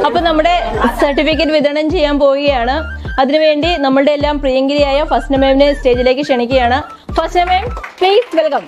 അപ്പൊ നമ്മുടെ സർട്ടിഫിക്കറ്റ് വിതരണം ചെയ്യാൻ പോവുകയാണ്. അതിനുവേണ്ടി നമ്മളുടെ എല്ലാം പ്രിയങ്കരിയായ ഫസ്ന മാമിനെ സ്റ്റേജിലേക്ക് ക്ഷണിക്കുകയാണ്. ഫസ്ന മാം, പ്ലീസ് വെൽക്കം.